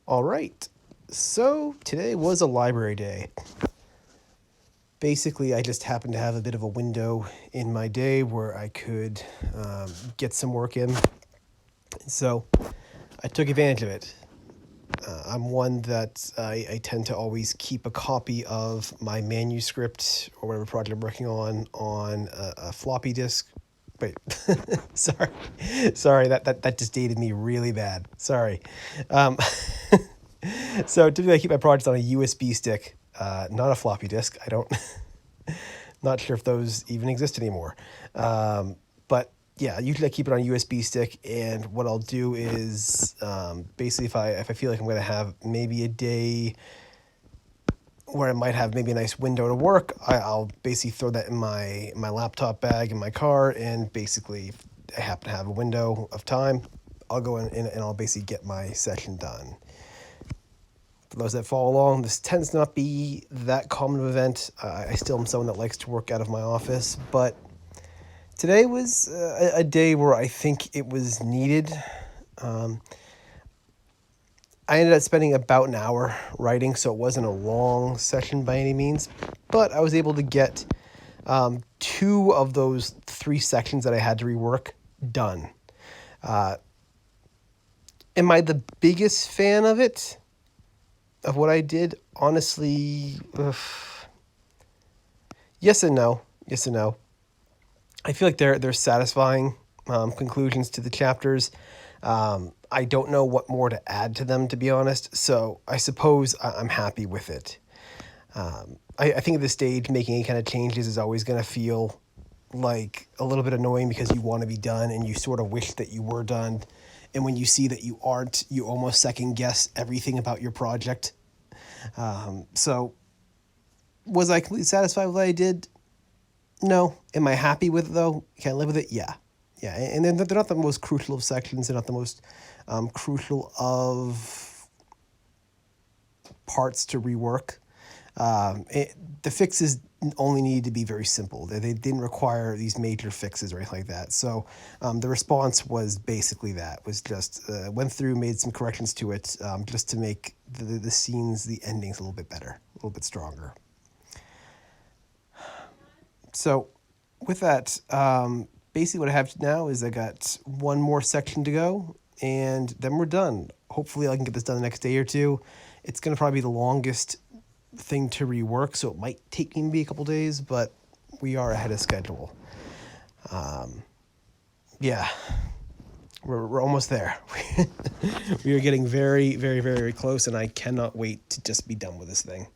All right. So today was a library day. Basically, I just happened to have a bit of a window in my day where I could get some work in. So I took advantage of it. I'm one that I tend to always keep a copy of my manuscript or whatever project I'm working on a floppy disk. Wait, sorry, sorry, that just dated me really bad. Sorry. Um, so typically I keep my projects on a USB stick, not a floppy disk. I don't, not sure if those even exist anymore. But yeah, usually I keep it on a USB stick, and what I'll do is basically if I feel like I'm going to have maybe a day where I might have maybe a nice window to work, I'll basically throw that in my laptop bag in my car, and basically if I happen to have a window of time, I'll go in and I'll basically get my session done. For those that follow along, this tends to not be that common of an event. I still am someone that likes to work out of my office, but today was a day where I think it was needed. Um, I ended up spending about an hour writing, so it wasn't a long session by any means, but I was able to get two of those three sections that I had to rework done. Uh, am I the biggest fan of it? Of what I did? Honestly, yes and no. Yes and no. I feel like they're satisfying conclusions to the chapters. I don't know what more to add to them, to be honest. So I suppose I'm happy with it. I think at this stage, making any kind of changes is always going to feel like a little bit annoying because you want to be done and you sort of wish that you were done. And when you see that you aren't, you almost second guess everything about your project. So was I completely satisfied with what I did? No. Am I happy with it though? Can I live with it? Yeah. Yeah. And then they're not the most crucial of sections. They're not the most crucial of parts to rework. The fixes only needed to be very simple. They didn't require these major fixes or anything like that. So the response was basically that, was just went through, made some corrections to it just to make the scenes, the endings a little bit better, a little bit stronger. So with that, basically what I have now is I got one more section to go, and then we're done. Hopefully I can get this done the next day or two. It's going to probably be the longest thing to rework, so it might take me maybe a couple days, but we are ahead of schedule. Yeah, we're almost there. We are getting very, very, very, very close, and I cannot wait to just be done with this thing.